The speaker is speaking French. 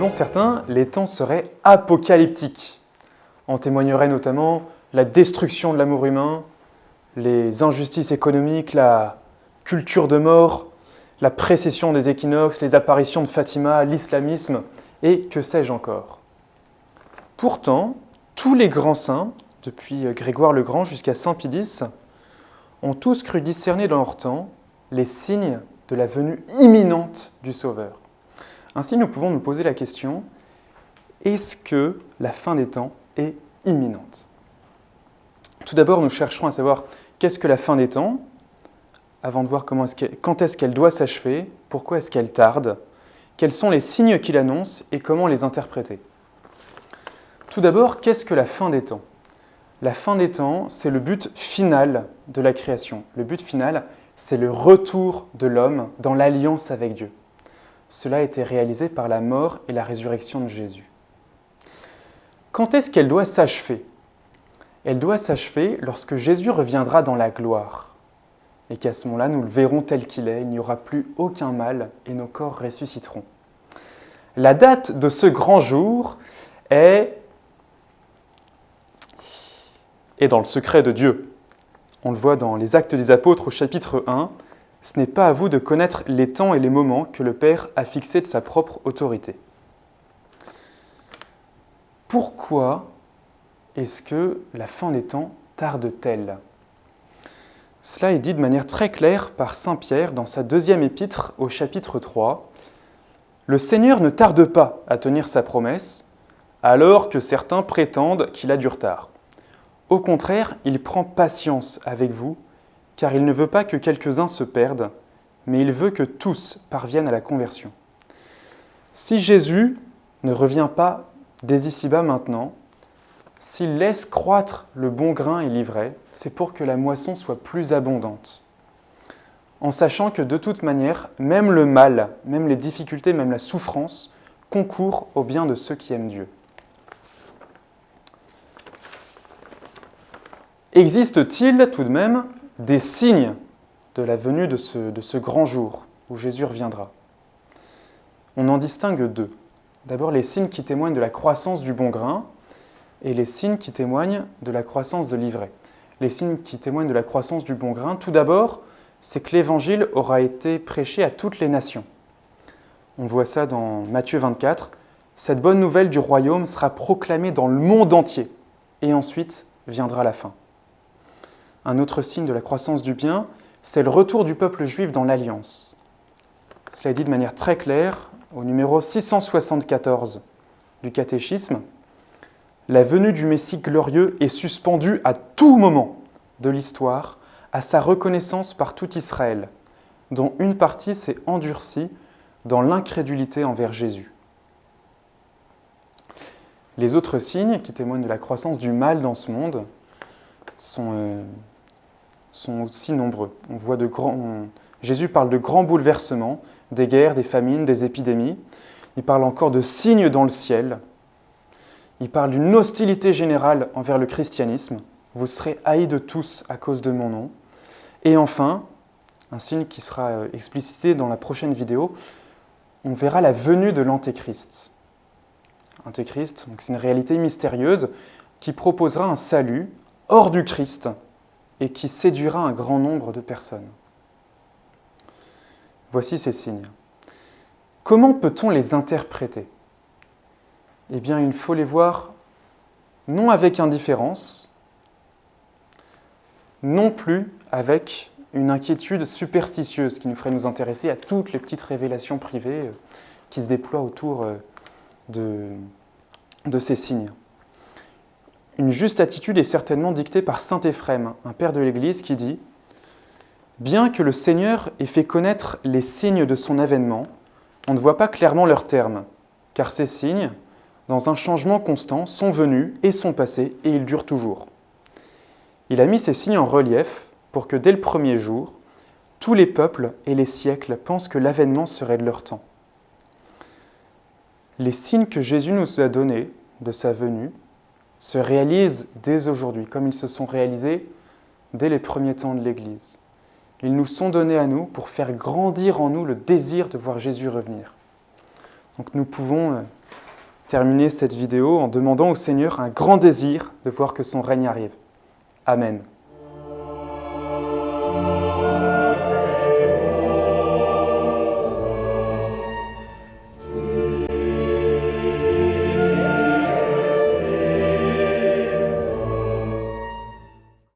Selon certains, les temps seraient apocalyptiques. En témoignerait notamment la destruction de l'amour humain, les injustices économiques, la culture de mort, la précession des équinoxes, les apparitions de Fatima, l'islamisme et que sais-je encore. Pourtant, tous les grands saints, depuis Grégoire le Grand jusqu'à saint Pie X, ont tous cru discerner dans leur temps les signes de la venue imminente du Sauveur. Ainsi, nous pouvons nous poser la question, est-ce que la fin des temps est imminente ? Tout d'abord, nous chercherons à savoir qu'est-ce que la fin des temps, avant de voir quand est-ce qu'elle doit s'achever, pourquoi est-ce qu'elle tarde, quels sont les signes qui l'annoncent et comment les interpréter. Tout d'abord, qu'est-ce que la fin des temps ? La fin des temps, c'est le but final de la création. Le but final, c'est le retour de l'homme dans l'alliance avec Dieu. Cela a été réalisé par la mort et la résurrection de Jésus. Quand est-ce qu'elle doit s'achever ? Elle doit s'achever lorsque Jésus reviendra dans la gloire. Et qu'à ce moment-là, nous le verrons tel qu'il est, il n'y aura plus aucun mal et nos corps ressusciteront. La date de ce grand jour est dans le secret de Dieu. On le voit dans les Actes des Apôtres au chapitre 1. Ce n'est pas à vous de connaître les temps et les moments que le Père a fixés de sa propre autorité. Pourquoi est-ce que la fin des temps tarde-t-elle ? Cela est dit de manière très claire par saint Pierre dans sa deuxième épître au chapitre 3. « Le Seigneur ne tarde pas à tenir sa promesse, alors que certains prétendent qu'il a du retard. Au contraire, il prend patience avec vous, car il ne veut pas que quelques-uns se perdent, mais il veut que tous parviennent à la conversion. Si Jésus ne revient pas dès ici-bas maintenant, s'il laisse croître le bon grain et l'ivraie, c'est pour que la moisson soit plus abondante. En sachant que de toute manière, même le mal, même les difficultés, même la souffrance, concourent au bien de ceux qui aiment Dieu. Existe-t-il tout de même des signes de la venue de ce grand jour où Jésus reviendra ? On en distingue deux. D'abord, les signes qui témoignent de la croissance du bon grain et les signes qui témoignent de la croissance de l'ivraie. Les signes qui témoignent de la croissance du bon grain, tout d'abord, c'est que l'Évangile aura été prêché à toutes les nations. On voit ça dans Matthieu 24. Cette bonne nouvelle du royaume sera proclamée dans le monde entier et ensuite viendra la fin. Un autre signe de la croissance du bien, c'est le retour du peuple juif dans l'Alliance. Cela est dit de manière très claire au numéro 674 du catéchisme. La venue du Messie glorieux est suspendue à tout moment de l'histoire à sa reconnaissance par tout Israël, dont une partie s'est endurcie dans l'incrédulité envers Jésus. Les autres signes qui témoignent de la croissance du mal dans ce monde sont aussi nombreux. Jésus parle de grands bouleversements, des guerres, des famines, des épidémies. Il parle encore de signes dans le ciel. Il parle d'une hostilité générale envers le christianisme. Vous serez haïs de tous à cause de mon nom. Et enfin, un signe qui sera explicité dans la prochaine vidéo, on verra la venue de l'Antéchrist. Antéchrist, c'est une réalité mystérieuse qui proposera un salut hors du Christ et qui séduira un grand nombre de personnes. Voici ces signes. Comment peut-on les interpréter ? Eh bien, il faut les voir non avec indifférence, non plus avec une inquiétude superstitieuse qui nous ferait nous intéresser à toutes les petites révélations privées qui se déploient autour de ces signes. Une juste attitude est certainement dictée par saint Éphrem, un père de l'Église, qui dit « Bien que le Seigneur ait fait connaître les signes de son avènement, on ne voit pas clairement leurs termes, car ces signes, dans un changement constant, sont venus et sont passés, et ils durent toujours. Il a mis ces signes en relief pour que dès le premier jour, tous les peuples et les siècles pensent que l'avènement serait de leur temps. Les signes que Jésus nous a donnés de sa venue se réalisent dès aujourd'hui, comme ils se sont réalisés dès les premiers temps de l'Église. Ils nous sont donnés à nous pour faire grandir en nous le désir de voir Jésus revenir. Donc nous pouvons terminer cette vidéo en demandant au Seigneur un grand désir de voir que son règne arrive. Amen.